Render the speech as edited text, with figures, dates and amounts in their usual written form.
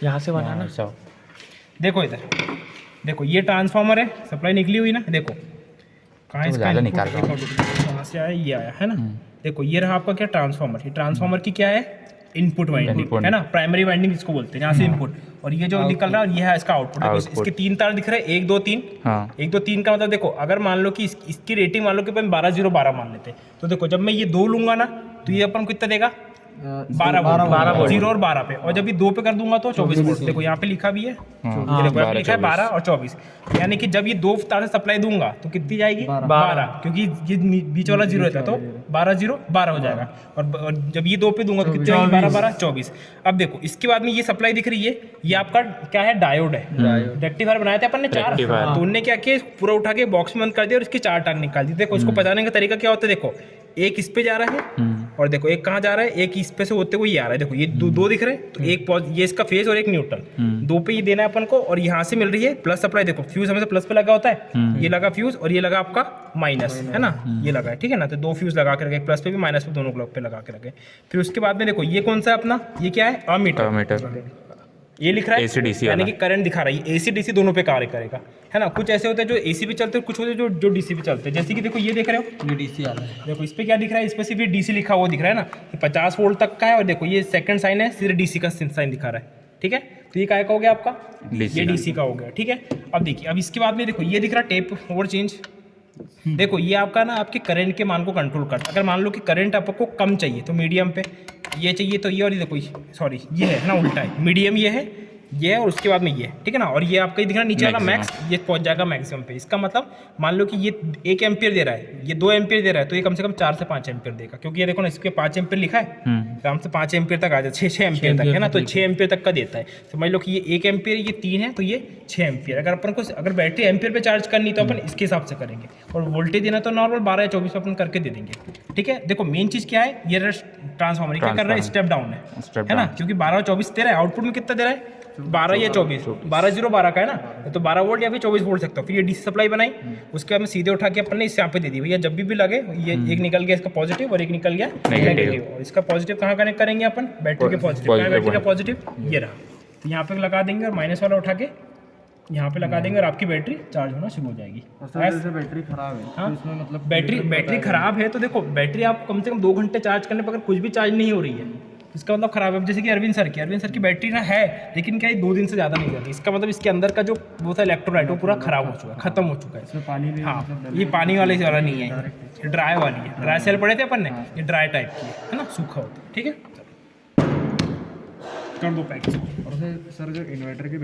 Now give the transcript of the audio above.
यहाँ से बनाना। ऐसा देखो इधर, देखो ये ट्रांसफार्मर है, सप्लाई निकली हुई ना, देखो कहाँ तो इसका ज़्यादा इनपुट, निकाल रहा हूँ। कहाँ से आया, ये आया है ना। देखो ये रहा आपका क्या ट्रांसफार्मर, ये ट्रांसफार्मर की क्या है, इनपुट वाइंडिंग Input। है ना, प्राइमरी वाइंडिंग इसको बोलते हैं, यहाँ से इनपुट, और ये जो निकल रहा है ये है इसका आउटपुट। देखो Output। इसके 3 तार दिख रहे हैं, 1 2 3। हाँ 1 2 3 का मतलब देखो, अगर मान लो कि इसकी रेटिंग मान लो कि अपन 12 0 12 मान लेते हैं, तो देखो जब मैं ये 2 लूंगा ना तो ये अपन को कितना देगा, 12 वोल्ट, 0 और 12 पे, और जब ये 2 पे कर दूंगा तो 24 वोल्ट। देखो यहाँ पे लिखा भी है, ये देखो यहाँ पे लिखा है 12 और 24, यानी कि जब ये 2 तार से सप्लाई दूंगा तो कितनी जाएगी, 12, क्योंकि ये बीच वाला 0 रहता है तो 12 0 12 हो जाएगा, और जब ये 2 पे दूंगा तो कितनी जाएगी, 12 12 24। अब देखो इसके बाद में ये सप्लाई दिख रही है, ये आपका क्या है, डायोड है। रेक्टिफायर बनाए थे अपन ने 4, तो उनने क्या किया, पूरा उठा के बॉक्स में बंद कर दिया और इसके 4 टांग निकाल दी। देखो इसको पहचानने का तरीका क्या होता है, देखो एक इस पे जा रहा है और देखो एक कहाँ जा रहा है, एक इस पे से होते हुए ये आ रहा है। देखो ये दो दिख रहे हैं, तो एक ये इसका फेज और एक न्यूट्रल, 2 पे ये देना है अपन को, और यहाँ से मिल रही है प्लस सप्लाई। देखो फ्यूज हमेशा प्लस पे लगा होता है, ये लगा फ्यूज और ये लगा आपका माइनस, है ना, ये लगा है, ठीक है ना। तो 2 फ्यूज लगा के रखे, प्लस पे भी माइनस पे, दोनों पे लगा के रखे। फिर उसके बाद में देखो ये कौन सा है अपना, ये क्या है, अमीटर, ये लिख रहा है AC/DC यानी कि करंट दिखा रहा है, AC DC दोनों पे कार्य करेगा, है ना। कुछ ऐसे होते हैं जो AC पे चलते हैं, कुछ होते हैं जो DC पे चलते हैं। जैसे कि देखो ये देख रहे हो, ये डीसी आ रहा है। देखो इस पे क्या दिख रहा है, इस पे सिर्फ DC लिखा हुआ दिख रहा है ना, ये 50 वोल्ट तक का है, और देखो ये सेकंड साइन है, सिर्फ DC का साइन दिखा रहा है, ठीक है। तो ये काय का हो गया आपका, ये DC का हो गया, ठीक है। अब देखिए, अब इसके बाद में देखो ये दिख रहा है टेप ओवर चेंज। देखो ये आपका ना आपके करंट के मान को कंट्रोल करता है। अगर मान लो कि करंट आपको कम चाहिए तो मीडियम पे ये चाहिए, तो ये, और ये देखो सॉरी ये है ना उल्टा है, मीडियम ये है, ये है, और उसके बाद में ये, ठीक है ना। और ये आपका ये दिख रहा है नीचे वाला मैक्स, ये पहुंच जाएगा मैक्सिमम पे। इसका मतलब मान लो कि ये 1 एम्पियर दे रहा है, ये 2 एम्पियर दे रहा है, तो ये कम से कम 4 से 5 एम्पियर देगा, क्योंकि ये देखो ना इसके 5 एम्पियर लिखा है, आराम से 5 एम्पियर तक आ जाए, 6 एम्पियर तक, है ना। तो 6 एम्पियर तक का देता है। समझ लो कि ये 1 एम्पियर, ये 3 है, तो ये 6 एम्पियर। अगर अपन को अगर बैटरी एम्पियर पे चार्ज करनी तो अपन इसके हिसाब से करेंगे, और वोल्टेज देना तो नॉर्मल 12 या 24 पे अपन करके दे देंगे, ठीक है। देखो मेन चीज़ क्या है, ये ट्रांसफार्मर क्या कर रहा है, स्टेप डाउन है ना, क्योंकि 12 और 24 दे रहा है, आउटपुट में कितना दे रहा है, 12 या 24, 12 0 12 का है ना, तो 12 वोल्ट या फिर 24 वोल्ट सकता हो। फिर ये DC सप्लाई बनाई, उसके बाद में सीधे उठा के अपन ने इस यहाँ पे दे दी भैया, जब भी लगे ये एक निकल गया इसका पॉजिटिव और एक निकल गया नेगेटिव, और इसका पॉजिटिव कहाँ कनेक्ट करेंगे अपन, बैटरी के पॉजिटिव, बैटरी का पॉजिटिव ये रहा, तो यहाँ पे लगा देंगे, और माइनस वाला उठा के यहाँ पे लगा देंगे, और आपकी बैटरी चार्ज होना शुरू हो जाएगी। जैसे बैटरी खराब है, हाँ, तो इसमें मतलब बैटरी खराब है, तो देखो बैटरी आप कम से कम 2 घंटे चार्ज करने पर अगर कुछ भी चार्ज नहीं हो रही है, इसका मतलब खराब है। जैसे कि अरविंद सर की बैटरी ना है, लेकिन क्या है 2 दिन से ज़्यादा नहीं जाती, इसका मतलब इसके अंदर का जो वो था इलेक्ट्रोलाइट वो पूरा खराब हो चुका है, खत्म हो चुका है। इसमें पानी भी हाँ, मतलब ये पानी वाले वाला नहीं है, ये ड्राई वाली है, ड्राई सेल पड़े थे अपन ने, ये ड्राई टाइप की है ना, सूखा होता है, ठीक है। कर दो पैक। और सर जो इन्वर्टर की